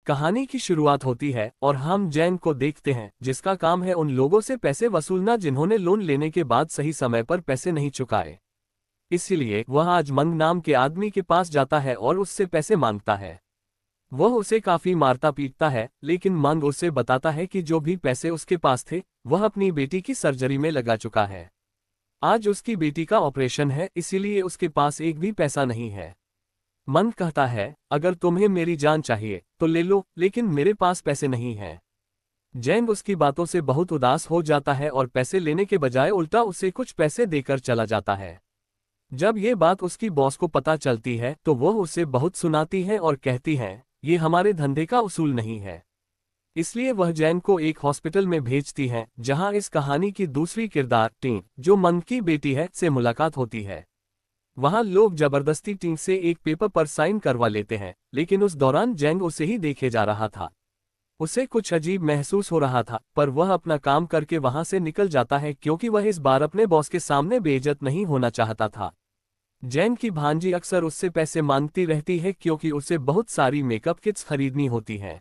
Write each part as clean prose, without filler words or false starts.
कहानी की शुरुआत होती है और हम जैन को देखते हैं जिसका काम है उन लोगों से पैसे वसूलना जिन्होंने लोन लेने के बाद सही समय पर पैसे नहीं चुकाए। इसीलिए वह आज मंग नाम के आदमी के पास जाता है और उससे पैसे मांगता है। वह उसे काफी मारता पीटता है, लेकिन मंग उसे बताता है कि जो भी पैसे उसके पास थे वह अपनी बेटी की सर्जरी में लगा चुका है। आज उसकी बेटी का ऑपरेशन है, इसीलिए उसके पास एक भी पैसा नहीं है। मंग कहता है, अगर तुम्हें मेरी जान चाहिए तो ले लो, लेकिन मेरे पास पैसे नहीं हैं। जैंग उसकी बातों से बहुत उदास हो जाता है और पैसे लेने के बजाय उल्टा उसे कुछ पैसे देकर चला जाता है। जब ये बात उसकी बॉस को पता चलती है तो वह उसे बहुत सुनाती है और कहती है, ये हमारे धंधे का उसूल नहीं है। इसलिए वह जैंग को एक हॉस्पिटल में भेजती है जहां इस कहानी की दूसरी किरदार टिंग, जो मंग की बेटी है, से मुलाकात होती है। वहां लोग जबरदस्ती टिंग से एक पेपर पर साइन करवा लेते हैं, लेकिन उस दौरान जैंग उसे ही देखे जा रहा था। उसे कुछ अजीब महसूस हो रहा था, पर वह अपना काम करके वहां से निकल जाता है क्योंकि वह इस बार अपने बॉस के सामने बेइज्जत नहीं होना चाहता था। जैंग की भांजी अक्सर उससे पैसे मांगती रहती है क्योंकि उसे बहुत सारी मेकअप किट्स खरीदनी होती हैं।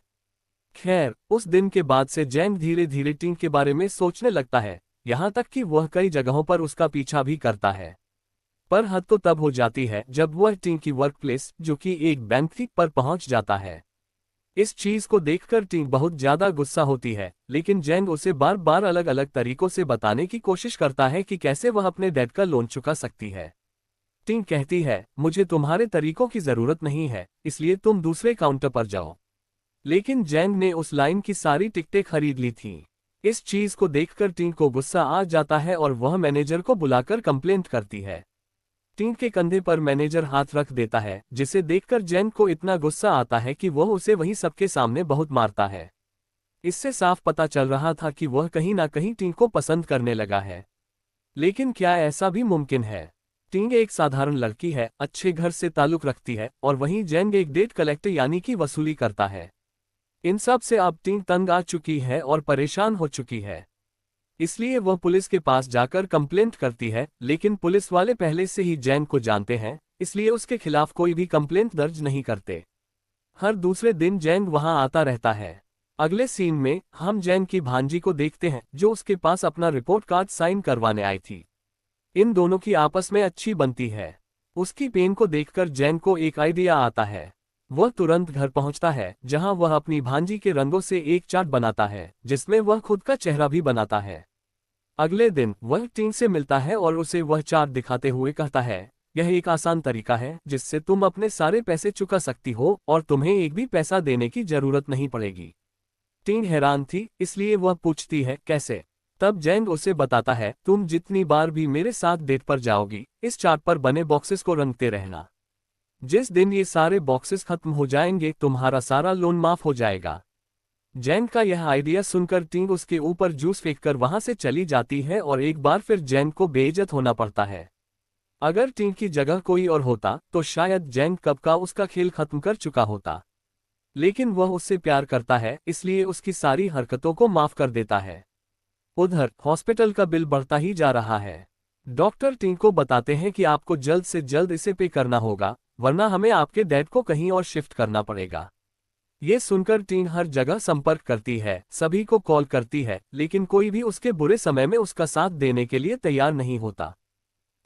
खैर, उस दिन के बाद से जैंग धीरे धीरे टिंग के बारे में सोचने लगता है, यहाँ तक कि वह कई जगहों पर उसका पीछा भी करता है। पर हद तो तब हो जाती है जब वह टिंग की वर्कप्लेस, जो कि एक बैंक थी, पर पहुंच जाता है। इस चीज को देखकर टिंग बहुत ज्यादा गुस्सा होती है, लेकिन जैंग उसे बार बार अलग अलग तरीकों से बताने की कोशिश करता है कि कैसे वह अपने डैड का लोन चुका सकती है। टिंग कहती है, मुझे तुम्हारे तरीकों की जरूरत नहीं है, इसलिए तुम दूसरे काउंटर पर जाओ। लेकिन जैंग ने उस लाइन की सारी टिकटें खरीद ली थीं। इस चीज को देखकर टिंग को गुस्सा आ जाता है और वह मैनेजर को बुलाकर कंप्लेंट करती है। टिंग के कंधे पर मैनेजर हाथ रख देता है, जिसे देखकर जैंग को इतना गुस्सा आता है कि वह उसे वहीं सबके सामने बहुत मारता है। इससे साफ पता चल रहा था कि वह कहीं ना कहीं टिंग को पसंद करने लगा है। लेकिन क्या ऐसा भी मुमकिन है? टिंग एक साधारण लड़की है, अच्छे घर से ताल्लुक रखती है, और वहीं जैंग एक डेट कलेक्टर यानी कि वसूली करता है। इन सब से अब टिंग तंग आ चुकी है और परेशान हो चुकी है। इसलिए वह पुलिस के पास जाकर कंप्लेंट करती है, लेकिन पुलिस वाले पहले से ही जैंग को जानते हैं, इसलिए उसके खिलाफ कोई भी कंप्लेंट दर्ज नहीं करते। हर दूसरे दिन जैंग वहां आता रहता है। अगले सीन में हम जैंग की भांजी को देखते हैं, जो उसके पास अपना रिपोर्ट कार्ड साइन करवाने आई थी। इन दोनों की आपस में अच्छी बनती है। उसकी पेन को देखकर जैंग को एक आइडिया आता है। वह तुरंत घर पहुंचता है, जहां वह अपनी भांजी के रंगों से एक चार्ट बनाता है, जिसमें वह खुद का चेहरा भी बनाता है। अगले दिन वह टिंग से मिलता है और उसे वह चार्ट दिखाते हुए कहता है, यह एक आसान तरीका है जिससे तुम अपने सारे पैसे चुका सकती हो और तुम्हें एक भी पैसा देने की जरूरत नहीं पड़ेगी। टिंग हैरान थी, इसलिए वह पूछती है, कैसे? तब जैंग उसे बताता है, तुम जितनी बार भी मेरे साथ डेट पर जाओगी, इस चार्ट पर बने बॉक्सेस को रंगते रहना। जिस दिन ये सारे बॉक्सेस खत्म हो जाएंगे तुम्हारा सारा लोन माफ हो जाएगा। जैंग का यह आइडिया सुनकर टिंग उसके ऊपर जूस फेंककर वहां से चली जाती है और एक बार फिर जैंग को बेइज्जत होना पड़ता है। अगर टिंग की जगह कोई और होता तो शायद जैंग कब का उसका खेल खत्म कर चुका होता। लेकिन वह उससे प्यार करता है, इसलिए उसकी सारी हरकतों को माफ कर देता है। उधर हॉस्पिटल का बिल बढ़ता ही जा रहा है। डॉक्टर टिंग को बताते हैं कि आपको जल्द से जल्द इसे पे करना होगा, वरना हमें आपके डैड को कहीं और शिफ्ट करना पड़ेगा। ये सुनकर टिंग हर जगह संपर्क करती है, सभी को कॉल करती है, लेकिन कोई भी उसके बुरे समय में उसका साथ देने के लिए तैयार नहीं होता।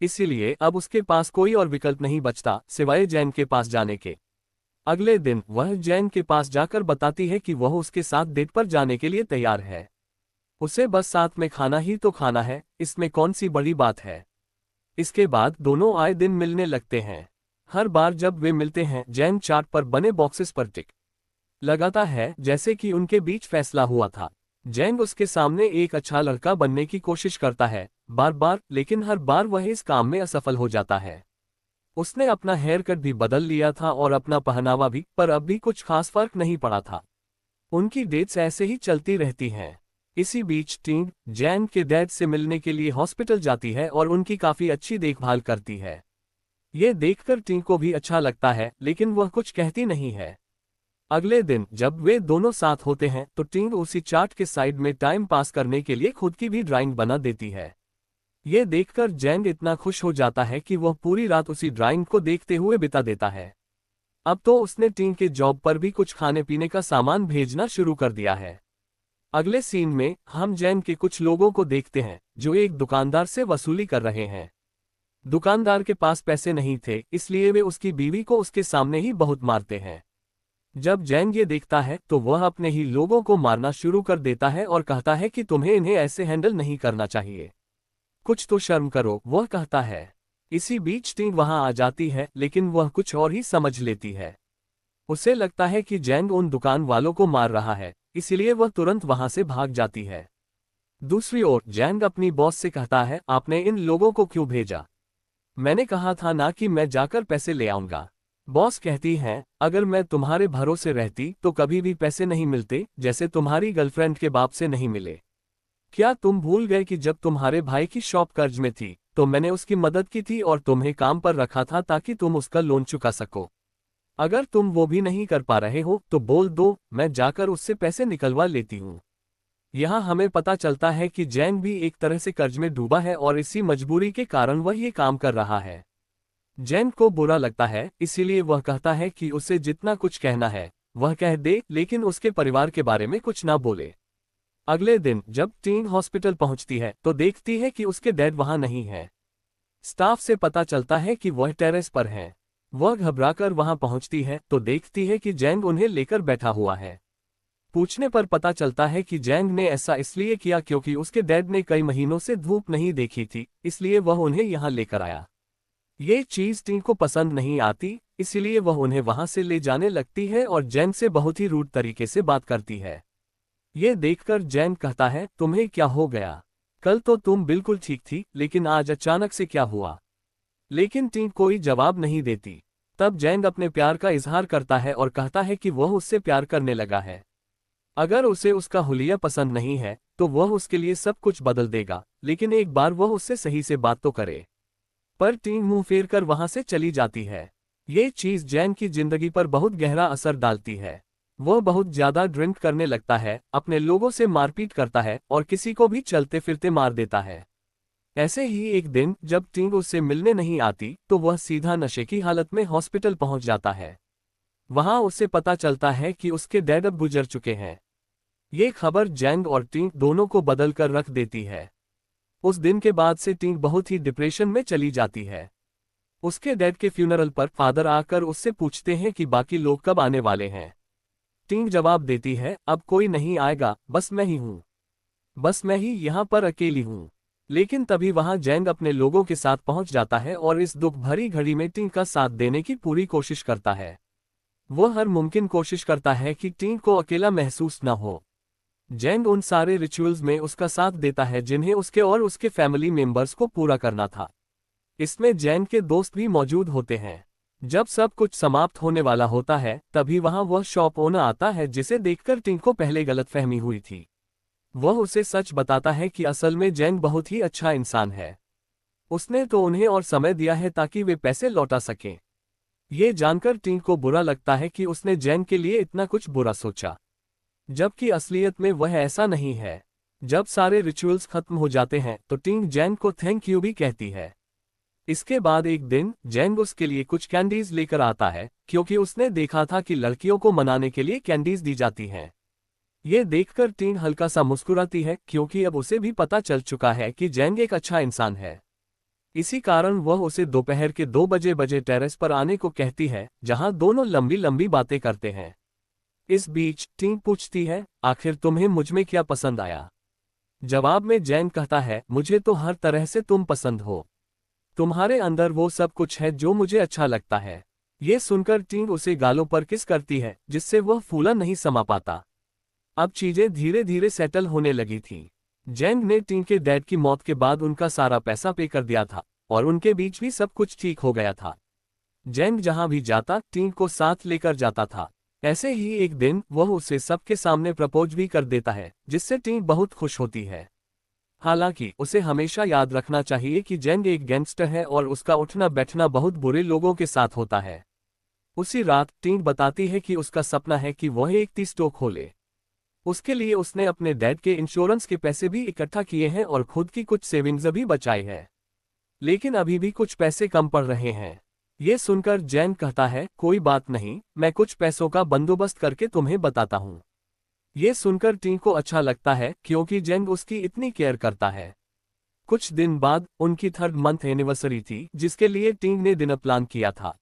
इसीलिए अब उसके पास कोई और विकल्प नहीं बचता सिवाय जैंग के पास जाने के। अगले दिन वह जैंग के पास जाकर बताती है कि वह उसके साथ डेट पर जाने के लिए तैयार है। उसे बस साथ में खाना ही तो खाना है, इसमें कौन सी बड़ी बात है। इसके बाद दोनों आए दिन मिलने लगते हैं। हर बार जब वे मिलते हैं जैंग चार्ट पर बने बॉक्सेस पर टिक लगाता है, जैसे कि उनके बीच फैसला हुआ था। जैंग उसके सामने एक अच्छा लड़का बनने की कोशिश करता है बार बार, लेकिन हर बार वह इस काम में असफल हो जाता है। उसने अपना हेयर कट भी बदल लिया था और अपना पहनावा भी, पर अब भी कुछ खास फर्क नहीं पड़ा था। उनकी डेट्स ऐसे ही चलती रहती हैं। इसी बीच टिंग जैंग के डैड से मिलने के लिए हॉस्पिटल जाती है और उनकी काफी अच्छी देखभाल करती है। ये देखकर टिंग को भी अच्छा लगता है, लेकिन वह कुछ कहती नहीं है। अगले दिन जब वे दोनों साथ होते हैं तो टिंग उसी चार्ट के साइड में टाइम पास करने के लिए खुद की भी ड्राइंग बना देती है। ये देखकर जैंग इतना खुश हो जाता है कि वह पूरी रात उसी ड्राइंग को देखते हुए बिता देता है। अब तो उसने टीन के जॉब पर भी कुछ खाने पीने का सामान भेजना शुरू कर दिया है। अगले सीन में हम जैन के कुछ लोगों को देखते हैं जो एक दुकानदार से वसूली कर रहे हैं। दुकानदार के पास पैसे नहीं थे, इसलिए वे उसकी बीवी को उसके सामने ही बहुत मारते हैं। जब जैन ये देखता है तो वह अपने ही लोगों को मारना शुरू कर देता है और कहता है कि तुम्हें इन्हें ऐसे हैंडल नहीं करना चाहिए, कुछ तो शर्म करो, वह कहता है। इसी बीच टीन वहां आ जाती है, लेकिन वह कुछ और ही समझ लेती है। उसे लगता है कि जैंग उन दुकान वालों को मार रहा है, इसलिए वह तुरंत वहां से भाग जाती है। दूसरी ओर जैंग अपनी बॉस से कहता है, आपने इन लोगों को क्यों भेजा? मैंने कहा था ना कि मैं जाकर पैसे ले आऊंगा। बॉस कहती है, अगर मैं तुम्हारे भरोसे रहती तो कभी भी पैसे नहीं मिलते, जैसे तुम्हारी गर्लफ्रेंड के बाप से नहीं मिले। क्या तुम भूल गए कि जब तुम्हारे भाई की शॉप कर्ज में थी तो मैंने उसकी मदद की थी और तुम्हें काम पर रखा था ताकि तुम उसका लोन चुका सको। अगर तुम वो भी नहीं कर पा रहे हो तो बोल दो, मैं जाकर उससे पैसे निकलवा लेती हूँ। यहाँ हमें पता चलता है कि जैंग भी एक तरह से कर्ज में डूबा है और इसी मजबूरी के कारण वह ये काम कर रहा है। जैंग को बुरा लगता है, इसीलिए वह कहता है कि उसे जितना कुछ कहना है वह कह दे, लेकिन उसके परिवार के बारे में कुछ ना बोले। अगले दिन जब टीन हॉस्पिटल पहुंचती है तो देखती है कि उसके डैड वहां नहीं है। स्टाफ से पता चलता है कि वह टेरेस पर हैं। वह घबराकर वहां पहुंचती है तो देखती है कि जैंग उन्हें लेकर बैठा हुआ है। पूछने पर पता चलता है कि जैंग ने ऐसा इसलिए किया क्योंकि उसके डैड ने कई महीनों से धूप नहीं देखी थी, इसलिए वह उन्हें यहां लेकर आया। ये चीज टीन को पसंद नहीं आती, इसलिए वह उन्हें वहां से ले जाने लगती है और जैंग से बहुत ही रूड तरीके से बात करती है। ये देखकर जैंग कहता है, तुम्हें क्या हो गया? कल तो तुम बिल्कुल ठीक थी, लेकिन आज अचानक से क्या हुआ? लेकिन टीन कोई जवाब नहीं देती। तब जैंग अपने प्यार का इजहार करता है और कहता है कि वह उससे प्यार करने लगा है। अगर उसे उसका हुलिया पसंद नहीं है तो वह उसके लिए सब कुछ बदल देगा, लेकिन एक बार वह उससे सही से बात तो करे। पर टीन मुंह फेर कर वहां से चली जाती है। ये चीज जैंग की जिंदगी पर बहुत गहरा असर डालती है। वह बहुत ज्यादा ड्रिंक करने लगता है, अपने लोगों से मारपीट करता है और किसी को भी चलते फिरते मार देता है। ऐसे ही एक दिन जब टीन उससे मिलने नहीं आती तो वह सीधा नशे की हालत में हॉस्पिटल पहुंच जाता है। वहां उसे पता चलता है कि उसके डैड अब गुजर चुके हैं। ये खबर जैंग और टीन दोनों को बदल कर रख देती है। उस दिन के बाद से टीन बहुत ही डिप्रेशन में चली जाती है। उसके डैड के फ्यूनरल पर फादर आकर उससे पूछते हैं कि बाकी लोग कब आने वाले हैं। टीन जवाब देती है, अब कोई नहीं आएगा, बस मैं ही हूँ। बस मैं ही यहाँ पर अकेली हूँ। लेकिन तभी वहां जैंग अपने लोगों के साथ पहुंच जाता है और इस दुख भरी घड़ी में टीन का साथ देने की पूरी कोशिश करता है। वह हर मुमकिन कोशिश करता है कि टीन को अकेला महसूस न हो। जैंग उन सारे रिचुअल्स में उसका साथ देता है जिन्हें उसके और उसके फैमिली मेंबर्स को पूरा करना था। इसमें जैंग के दोस्त भी मौजूद होते हैं। जब सब कुछ समाप्त होने वाला होता है तभी वहां वह शॉप ओनर आता है जिसे देखकर टीन को पहले गलतफहमी हुई थी। वह उसे सच बताता है कि असल में जैंग बहुत ही अच्छा इंसान है। उसने तो उन्हें और समय दिया है ताकि वे पैसे लौटा सकें। ये जानकर टीन को बुरा लगता है कि उसने जैंग के लिए इतना कुछ बुरा सोचा, जबकि असलियत में वह ऐसा नहीं है। जब सारे रिचुअल्स खत्म हो जाते हैं तो टीन जैंग को थैंक यू भी कहती है। इसके बाद एक दिन जैंग उसके लिए कुछ कैंडीज लेकर आता है, क्योंकि उसने देखा था कि लड़कियों को मनाने के लिए कैंडीज दी जाती हैं। ये देखकर टीन हल्का सा मुस्कुराती है, क्योंकि अब उसे भी पता चल चुका है कि जैंग एक अच्छा इंसान है। इसी कारण वह उसे दोपहर के 2 बजे टेरेस पर आने को कहती है, जहां दोनों लंबी लंबी बातें करते हैं। इस बीच टीन पूछती है, आखिर तुम्हें मुझमें क्या पसंद आया? जवाब में जैंग कहता है, मुझे तो हर तरह से तुम पसंद हो। तुम्हारे अंदर वो सब कुछ है जो मुझे अच्छा लगता है। ये सुनकर टीन उसे गालों पर किस करती है, जिससे वह फूला नहीं समा पाता। अब चीजें धीरे धीरे सेटल होने लगी थी। जैंग ने टीन के डैड की मौत के बाद उनका सारा पैसा पे कर दिया था और उनके बीच भी सब कुछ ठीक हो गया था। जैंग जहां भी जाता टीन को साथ लेकर जाता था। ऐसे ही एक दिन वह उसे सबके सामने प्रपोज भी कर देता है, जिससे टीन बहुत खुश होती है। हालांकि उसे हमेशा याद रखना चाहिए कि जैंग एक गैंगस्टर है और उसका उठना बैठना बहुत बुरे लोगों के साथ होता है। उसी रात टीन बताती है कि उसका सपना है कि वह एक टी स्टोर खोले। उसके लिए उसने अपने डैड के इंश्योरेंस के पैसे भी इकट्ठा किए हैं और खुद की कुछ सेविंग्स भी बचाई है, लेकिन अभी भी कुछ पैसे कम पड़ रहे हैं। ये सुनकर जैन कहता है, कोई बात नहीं, मैं कुछ पैसों का बंदोबस्त करके तुम्हें बताता हूँ। ये सुनकर टिंग को अच्छा लगता है क्योंकि जैन उसकी इतनी केयर करता है। कुछ दिन बाद उनकी 3rd मंथ एनिवर्सरी थी जिसके लिए टिंग ने डिनर प्लान किया था।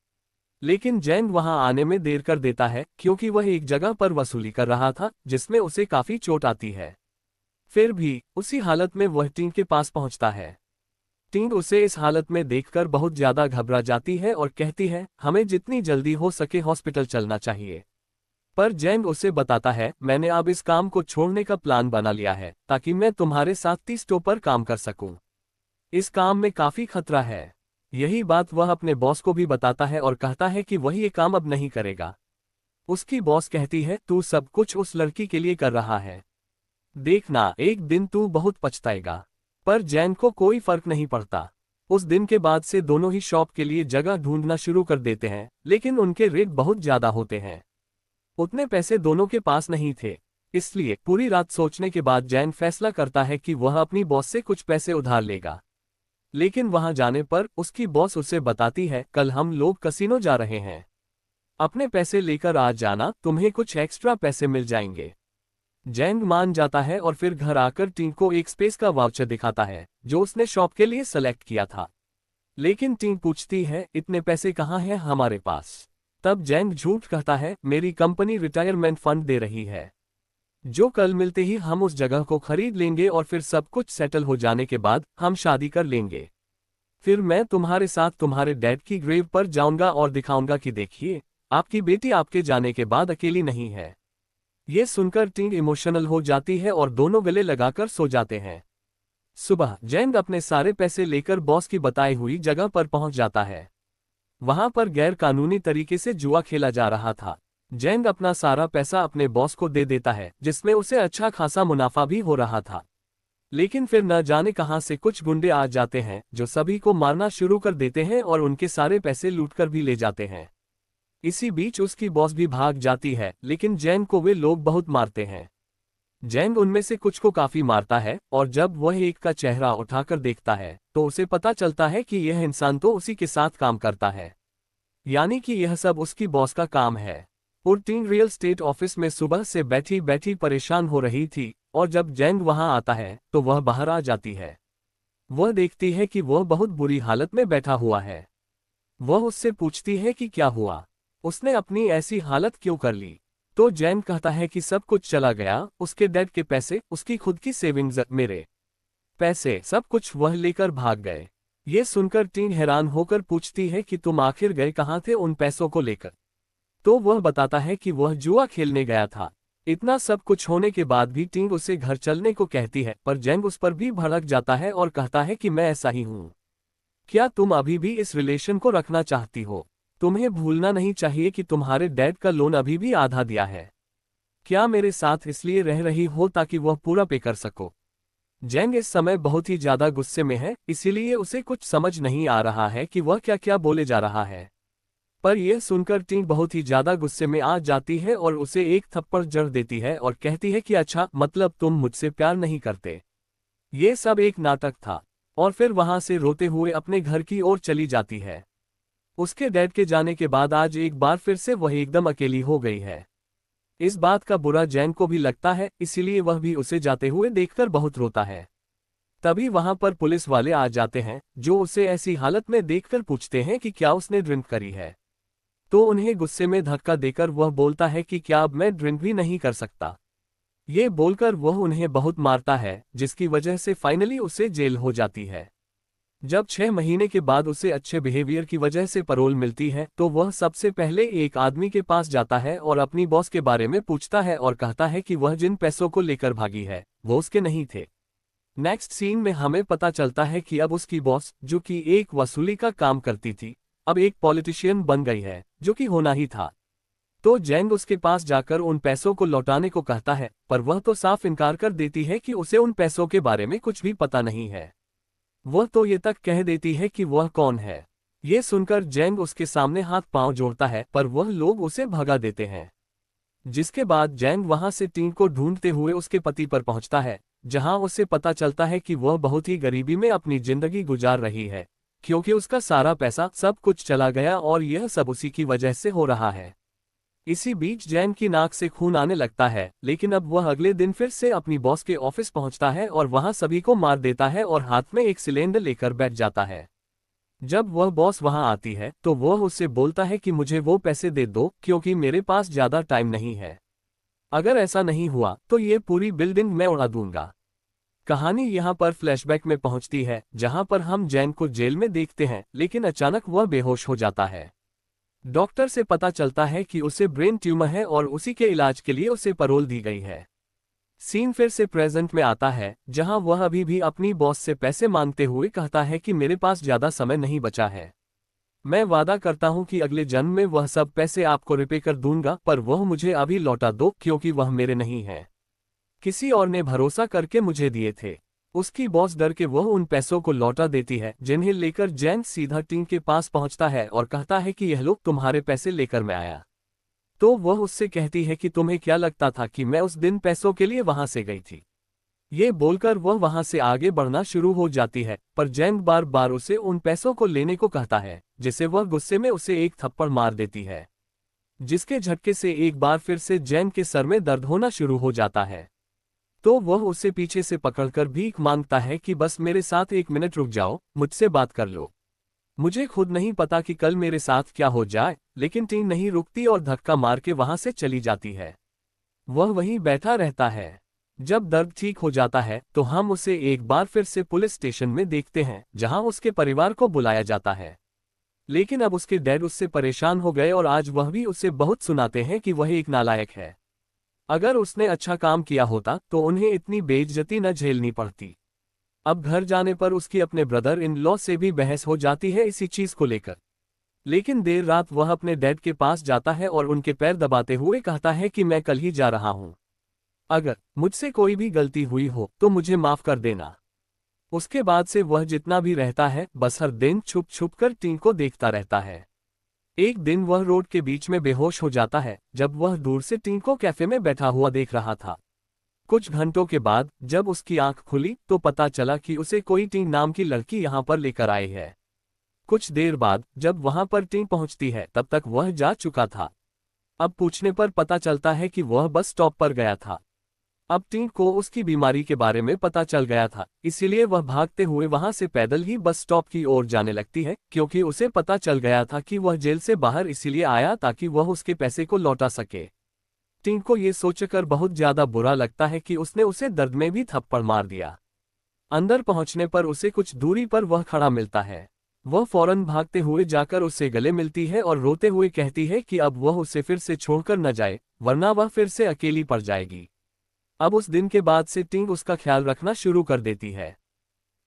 लेकिन जैन वहां आने में देर कर देता है क्योंकि वह एक जगह पर वसूली कर रहा था जिसमें उसे काफी चोट आती है। फिर भी उसी हालत में वह टिंग के पास पहुंचता है। टिंग उसे इस हालत में देखकर बहुत ज्यादा घबरा जाती है और कहती है, हमें जितनी जल्दी हो सके हॉस्पिटल चलना चाहिए। पर जैन उसे बताता है, मैंने अब इस काम को छोड़ने का प्लान बना लिया है ताकि मैं तुम्हारे साथ 30 पर काम कर सकूं। इस काम में काफी खतरा है। यही बात वह अपने बॉस को भी बताता है और कहता है कि वह ये काम अब नहीं करेगा। उसकी बॉस कहती है, तू सब कुछ उस लड़की के लिए कर रहा है, देखना एक दिन तू बहुत पछताएगा। पर जैन को कोई फर्क नहीं पड़ता। उस दिन के बाद से दोनों ही शॉप के लिए जगह ढूंढना शुरू कर देते हैं, लेकिन उनके रेट बहुत ज्यादा होते हैं। उतने पैसे दोनों के पास नहीं थे, इसलिए पूरी रात सोचने के बाद जैन फैसला करता है कि वह अपनी बॉस से कुछ पैसे उधार लेगा। लेकिन वहां जाने पर उसकी बॉस उसे बताती है, कल हम लोग कसिनो जा रहे हैं, अपने पैसे लेकर आ जाना, तुम्हें कुछ एक्स्ट्रा पैसे मिल जाएंगे। जैन मान जाता है और फिर घर आकर टिंग को एक स्पेस का वाउचर दिखाता है जो उसने शॉप के लिए सेलेक्ट किया था। लेकिन टिंग पूछती है, इतने पैसे कहाँ हैं हमारे पास? तब जैन झूठ कहता है, मेरी कंपनी रिटायरमेंट फंड दे रही है, जो कल मिलते ही हम उस जगह को खरीद लेंगे और फिर सब कुछ सेटल हो जाने के बाद हम शादी कर लेंगे। फिर मैं तुम्हारे साथ तुम्हारे डैड की ग्रेव पर जाऊंगा और दिखाऊंगा कि देखिए, आपकी बेटी आपके जाने के बाद अकेली नहीं है। ये सुनकर टिंग इमोशनल हो जाती है और दोनों गले लगाकर सो जाते हैं। सुबह जैन अपने सारे पैसे लेकर बॉस की बताई हुई जगह पर पहुंच जाता है। वहां पर गैर कानूनी तरीके से जुआ खेला जा रहा था। जैन अपना सारा पैसा अपने बॉस को दे देता है जिसमें उसे अच्छा खासा मुनाफा भी हो रहा था। लेकिन फिर न जाने कहां से कुछ गुंडे आ जाते हैं जो सभी को मारना शुरू कर देते हैं और उनके सारे पैसे लूटकर भी ले जाते हैं। इसी बीच उसकी बॉस भी भाग जाती है, लेकिन जैन को वे लोग बहुत मारते हैं। जैन उनमें से कुछ को काफी मारता है और जब वह एक का चेहरा उठाकर देखता है तो उसे पता चलता है कि यह इंसान तो उसी के साथ काम करता है, यानी कि यह सब उसकी बॉस का काम है। और टिंग रियल स्टेट ऑफिस में सुबह से बैठी बैठी परेशान हो रही थी और जब जैन वहां आता है तो वह बाहर आ जाती है। वह देखती है कि वह बहुत बुरी हालत में बैठा हुआ है। वह उससे पूछती है कि क्या हुआ, उसने अपनी ऐसी हालत क्यों कर ली? तो जैन कहता है कि सब कुछ चला गया, उसके डैड के पैसे, उसकी खुद की सेविंग्स, मेरे पैसे, सब कुछ वह लेकर भाग गए। ये सुनकर टिंग हैरान होकर पूछती है कि तुम आखिर गए कहाँ थे उन पैसों को लेकर? तो वह बताता है कि वह जुआ खेलने गया था। इतना सब कुछ होने के बाद भी टिंग उसे घर चलने को कहती है, पर जैन उस पर भी भड़क जाता है और कहता है कि मैं ऐसा ही हूँ। क्या तुम अभी भी इस रिलेशन को रखना चाहती हो? तुम्हें भूलना नहीं चाहिए कि तुम्हारे डैड का लोन अभी भी आधा दिया है। क्या मेरे साथ इसलिए रह रही हो ताकि वह पूरा पे कर सको? जैंग इस समय बहुत ही ज्यादा गुस्से में है, इसीलिए उसे कुछ समझ नहीं आ रहा है कि वह क्या क्या बोले जा रहा है। पर यह सुनकर टिंग बहुत ही ज्यादा गुस्से में आ जाती है और उसे एक थप्पड़ जड़ देती है और कहती है कि अच्छा, मतलब तुम मुझसे प्यार नहीं करते। ये सब एक नाटक था। और फिर वहां से रोते हुए अपने घर की ओर चली जाती है। उसके डैड के जाने के बाद आज एक बार फिर से वह एकदम अकेली हो गई है। इस बात का बुरा जैन को भी लगता है, इसीलिए वह भी उसे जाते हुए देखकर बहुत रोता है। तभी वहां पर पुलिस वाले आ जाते हैं जो उसे ऐसी हालत में देखकर पूछते हैं कि क्या उसने ड्रिंक करी है। तो उन्हें गुस्से में धक्का देकर वह बोलता है कि क्या अब मैं ड्रिंक भी नहीं कर सकता। ये बोलकर वह उन्हें बहुत मारता है, जिसकी वजह से फाइनली उसे जेल हो जाती है। जब 6 महीने के बाद उसे अच्छे बिहेवियर की वजह से पैरोल मिलती है तो वह सबसे पहले एक आदमी के पास जाता है और अपनी बॉस के बारे में पूछता है और कहता है कि वह जिन पैसों को लेकर भागी है वो उसके नहीं थे। नेक्स्ट सीन में हमें पता चलता है कि अब उसकी बॉस, जो कि एक वसूली का काम करती थी, अब एक पॉलिटिशियन बन गई है, जो कि होना ही था। तो जैंग उसके पास जाकर उन पैसों को लौटाने को कहता है, पर वह तो साफ इनकार कर देती है कि उसे उन पैसों के बारे में कुछ भी पता नहीं है। वह तो ये तक कह देती है कि वह कौन है। ये सुनकर जैंग उसके सामने हाथ पांव जोड़ता है, पर वह लोग उसे भगा देते हैं। जिसके बाद जैंग वहां से टिंग को ढूंढते हुए उसके पति पर पहुंचता है, जहां उसे पता चलता है कि वह बहुत ही गरीबी में अपनी जिंदगी गुजार रही है, क्योंकि उसका सारा पैसा सब कुछ चला गया और यह सब उसी की वजह से हो रहा है। इसी बीच जैन की नाक से खून आने लगता है, लेकिन अब वह अगले दिन फिर से अपनी बॉस के ऑफिस पहुंचता है और वहां सभी को मार देता है और हाथ में एक सिलेंडर लेकर बैठ जाता है। जब वह बॉस वहां आती है तो वह उससे बोलता है कि मुझे वो पैसे दे दो क्योंकि मेरे पास ज्यादा टाइम नहीं है। अगर ऐसा नहीं हुआ तो ये पूरी बिल्डिंग मैं उड़ा दूंगा। कहानी यहाँ पर फ्लैशबैक में पहुंचती है, जहां पर हम जैन को जेल में देखते हैं, लेकिन अचानक वह बेहोश हो जाता है। डॉक्टर से पता चलता है कि उसे ब्रेन ट्यूमर है और उसी के इलाज के लिए उसे पैरोल दी गई है। सीन फिर से प्रेजेंट में आता है, जहां वह अभी भी अपनी बॉस से पैसे मांगते हुए कहता है कि मेरे पास ज्यादा समय नहीं बचा है। मैं वादा करता हूं कि अगले जन्म में वह सब पैसे आपको रिपे कर दूंगा, पर वह मुझे अभी लौटा दो क्योंकि वह मेरे नहीं है। किसी और ने भरोसा करके मुझे दिए थे। उसकी बॉस डर के वह उन पैसों को लौटा देती है, जिन्हें लेकर जैन सीधा टीम के पास पहुंचता है और कहता है कि यह लोग तुम्हारे पैसे लेकर मैं आया। तो वह उससे कहती है कि तुम्हें क्या लगता था कि मैं उस दिन पैसों के लिए वहां से गई थी। ये बोलकर वह वहां से आगे बढ़ना शुरू हो जाती है, पर जैन बार बार उसे उन पैसों को लेने को कहता है, जिसे वह गुस्से में उसे एक थप्पड़ मार देती है, जिसके झटके से एक बार फिर से जैन के सर में दर्द होना शुरू हो जाता है। तो वह उसे पीछे से पकड़कर भीख मांगता है कि बस मेरे साथ 1 मिनट रुक जाओ, मुझसे बात कर लो। मुझे खुद नहीं पता कि कल मेरे साथ क्या हो जाए, लेकिन टीम नहीं रुकती और धक्का मार के वहां से चली जाती है। वह वहीं बैठा रहता है। जब दर्द ठीक हो जाता है तो हम उसे एक बार फिर से पुलिस स्टेशन में देखते हैं, जहां उसके परिवार को बुलाया जाता है। लेकिन अब उसके डैड उससे परेशान हो गए और आज वह भी उसे बहुत सुनाते हैं कि वह एक नालायक है। अगर उसने अच्छा काम किया होता तो उन्हें इतनी बेइज्जती न झेलनी पड़ती। अब घर जाने पर उसकी अपने ब्रदर इन लॉ से भी बहस हो जाती है इसी चीज को लेकर। लेकिन देर रात वह अपने डैड के पास जाता है और उनके पैर दबाते हुए कहता है कि मैं कल ही जा रहा हूं। अगर मुझसे कोई भी गलती हुई हो तो मुझे माफ कर देना। उसके बाद से वह जितना भी रहता है बस हर दिन छुप छुप कर टीम को देखता रहता है। एक दिन वह रोड के बीच में बेहोश हो जाता है, जब वह दूर से टीम को कैफे में बैठा हुआ देख रहा था। कुछ घंटों के बाद जब उसकी आंख खुली तो पता चला कि उसे कोई टीम नाम की लड़की यहां पर लेकर आई है। कुछ देर बाद जब वहां पर टीम पहुंचती है तब तक वह जा चुका था। अब पूछने पर पता चलता है कि वह बस स्टॉप पर गया था। अब टीम को उसकी बीमारी के बारे में पता चल गया था, इसीलिए वह भागते हुए वहां से पैदल ही बस स्टॉप की ओर जाने लगती है, क्योंकि उसे पता चल गया था कि वह जेल से बाहर इसीलिए आया ताकि वह उसके पैसे को लौटा सके। टीम को ये सोचकर बहुत ज्यादा बुरा लगता है कि उसने उसे दर्द में भी थप्पड़ मार दिया। अंदर पहुंचने पर उसे कुछ दूरी पर वह खड़ा मिलता है। वह फौरन भागते हुए जाकर उससे गले मिलती है और रोते हुए कहती है कि अब वह उसे फिर से छोड़कर न जाए, वरना वह फिर से अकेली पड़ जाएगी। अब उस दिन के बाद से टिंग उसका ख्याल रखना शुरू कर देती है।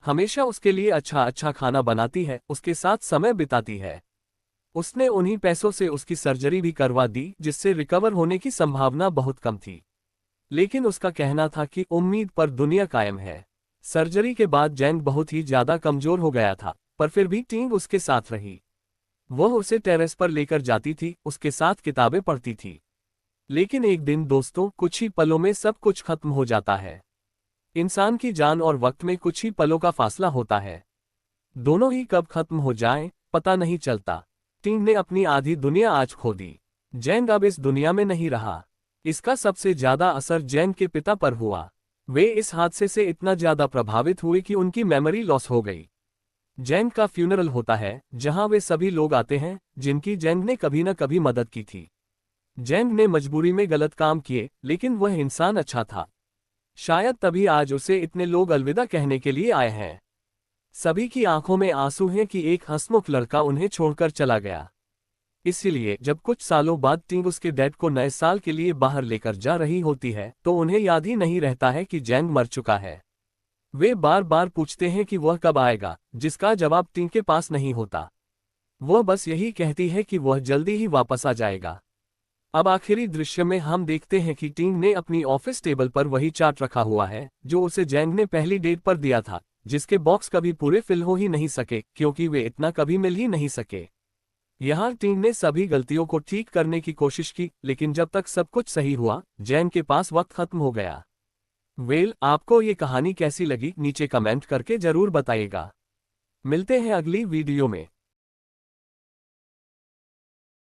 हमेशा उसके लिए अच्छा अच्छा खाना बनाती है, उसके साथ समय बिताती है। उसने उन्हीं पैसों से उसकी सर्जरी भी करवा दी, जिससे रिकवर होने की संभावना बहुत कम थी। लेकिन उसका कहना था कि उम्मीद पर दुनिया कायम है। सर्जरी के बाद जैंग बहुत ही ज्यादा कमजोर हो गया था, पर फिर भी टिंग उसके साथ रही। वह उसे टेरेस पर लेकर जाती थी, उसके साथ किताबें पढ़ती थी। लेकिन एक दिन दोस्तों, कुछ ही पलों में सब कुछ खत्म हो जाता है। इंसान की जान और वक्त में कुछ ही पलों का फासला होता है। दोनों ही कब खत्म हो जाएं, पता नहीं चलता। टिंग ने अपनी आधी दुनिया आज खो दी। जैंग अब इस दुनिया में नहीं रहा। इसका सबसे ज्यादा असर जैंग के पिता पर हुआ। वे इस हादसे से इतना ज्यादा प्रभावित हुए कि उनकी मेमोरी लॉस हो गई। जैंग का फ्यूनरल होता है, जहां वे सभी लोग आते हैं जिनकी जैंग ने कभी न कभी मदद की थी। जैंग ने मजबूरी में गलत काम किए, लेकिन वह इंसान अच्छा था। शायद तभी आज उसे इतने लोग अलविदा कहने के लिए आए हैं। सभी की आंखों में आंसू हैं कि एक हंसमुख लड़का उन्हें छोड़कर चला गया। इसीलिए जब कुछ सालों बाद टिंग उसके डैड को नए साल के लिए बाहर लेकर जा रही होती है तो उन्हें याद ही नहीं रहता है कि जैंग मर चुका है। वे बार बार पूछते हैं कि वह कब आएगा, जिसका जवाब टिंग के पास नहीं होता। वह बस यही कहती है कि वह जल्दी ही वापस आ जाएगा। अब आखिरी दृश्य में हम देखते हैं कि टिंग ने अपनी ऑफिस टेबल पर वही चार्ट रखा हुआ है जो उसे जैंग ने पहली डेट पर दिया था, जिसके बॉक्स कभी पूरे फिल हो ही नहीं सके क्योंकि वे इतना कभी मिल ही नहीं सके। यहाँ टिंग ने सभी गलतियों को ठीक करने की कोशिश की, लेकिन जब तक सब कुछ सही हुआ, जैंग के पास वक्त खत्म हो गया। आपको ये कहानी कैसी लगी नीचे कमेंट करके जरूर बताइएगा। मिलते हैं अगली वीडियो में।